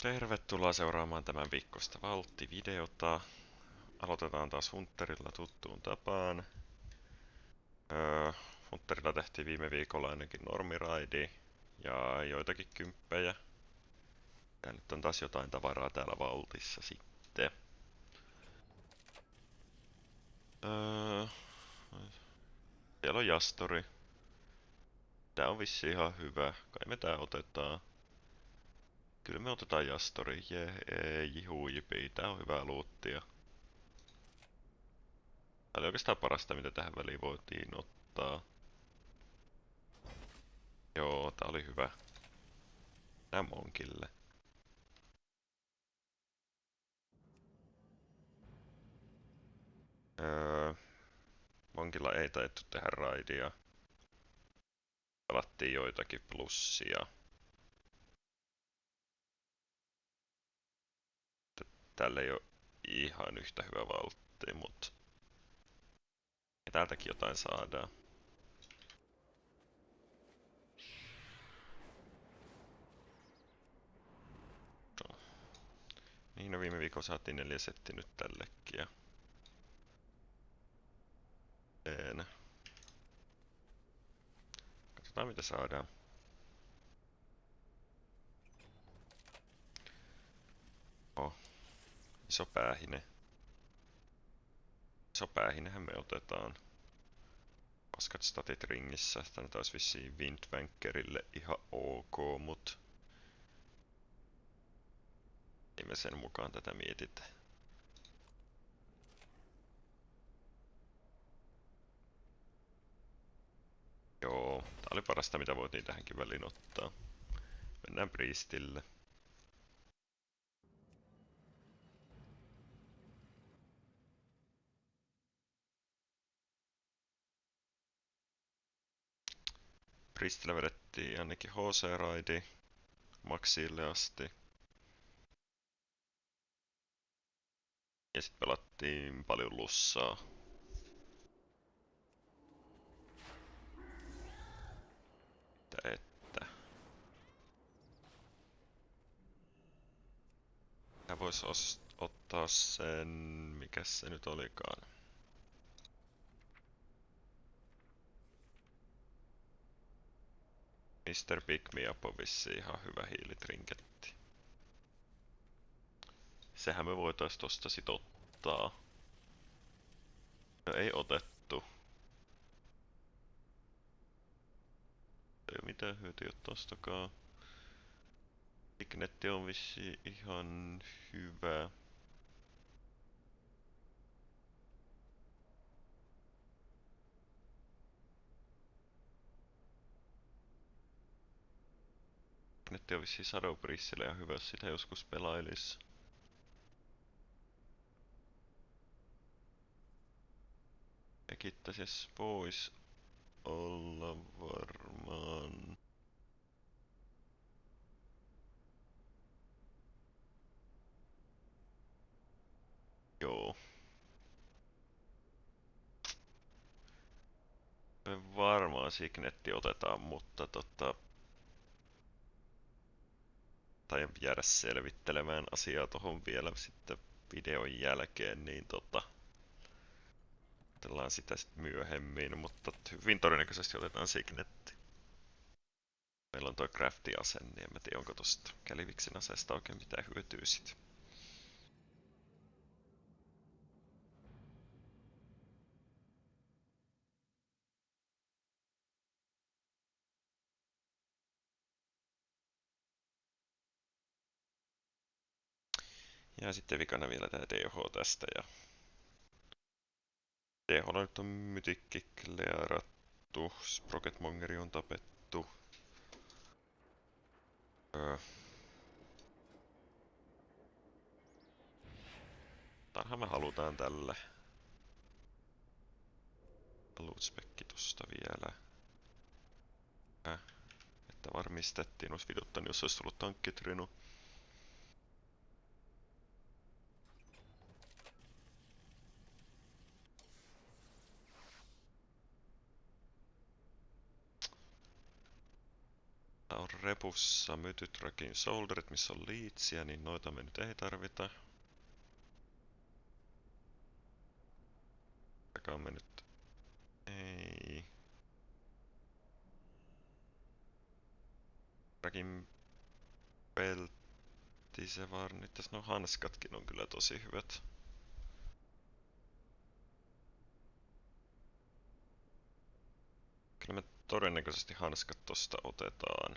Tervetuloa seuraamaan tämän viikkoista Valtti-videota. Aloitetaan taas Hunterilla tuttuun tapaan. Hunterilla tehtiin viime viikolla ainakin normiraidi ja joitakin kymppejä. Ja nyt on taas jotain tavaraa täällä Valtissa sitten. Siellä on Jastori. Tää on vissi ihan hyvä. Kai me tää otetaan. Kyllä me otetaan Jastori. Jihujipi. Tää on hyvää luuttia. Tää oli oikeastaan parasta, mitä tähän väliin voitiin ottaa. Joo, tää oli hyvä. Nää Monkille. Monkilla ei taidettu tehdä raidia. Pelattiin joitakin plussia. Tällä ei ole ihan yhtä hyvä valtti, mut täältäkin jotain saadaan. No. Niin, no viime viikolla saatiin 4 setti nyt tällekin ja... Katsotaan mitä saadaan. Iso päähine. Iso päähinehän me otetaan. Paskat statit ringissä. Tänne taas vissiin Windwankerille ihan ok, mut... Ei me sen mukaan tätä mietitä. Joo, tää oli parasta mitä voitiin tähänkin väliin ottaa. Mennään Priestille. Priestillä vedettiin ainakin HC-raidi Maxille asti. Ja sit pelattiin paljon lussaa. Että... Tää vois ottaa sen... Mikäs se nyt olikaan? Mr. Pick Me Up on vissiin ihan hyvä hiilitrinketti. Sehän me voitais tosta sit ottaa. No ei otettu. Ei oo mitään hyötyä tostakaan. Signetti on vissiin ihan hyvä. Signetti on vissiin Shadow Priestille ihan hyvä, jos sitä joskus pelailis. Mekittäsis vois olla varmaan... Joo. Me varmaan Signetti otetaan, mutta tai jäädä selvittelemään asiaa tohon vielä sitten videon jälkeen, niin otellaan sitä sitten myöhemmin, mutta hyvin todennäköisesti otetaan Signetti. Meillä on toi Crafty-ase, niin en mä tiedä onko tosta Kaliviksin aseesta oikein mitään hyötyä sit. Ja sitten vikana vielä tää DH tästä ja... DH nyt on mytikki klearattu, Sprocketmongeri on tapettu. Tarhan me halutaan tälle. Loot-spekki tosta vielä. Että varmistettiin, olisi vituttanut jos olisi tullut tankkitrinu. Tää on repussa mytyt rakin solderit, missä on liitsiä, niin noita me nyt ei tarvita. Takaa me nyt ei. Rakin peltti se vaan. Nyt tässä no hanskatkin on kyllä tosi hyvät. Kyllä me todennäköisesti hanskat tosta otetaan.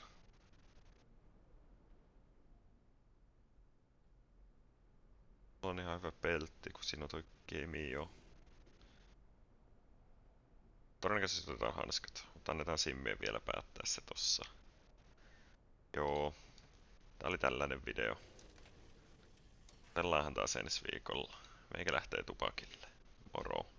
On ihan hyvä peltti, kun siinä on toi kemio. Todennäköisesti otetaan hanskat, mutta annetaan Simmien vielä päättää se tossa. Joo. Tää oli tällainen video. Pellaanhan taas ensi viikolla. Meikä lähtee tupakille. Moro.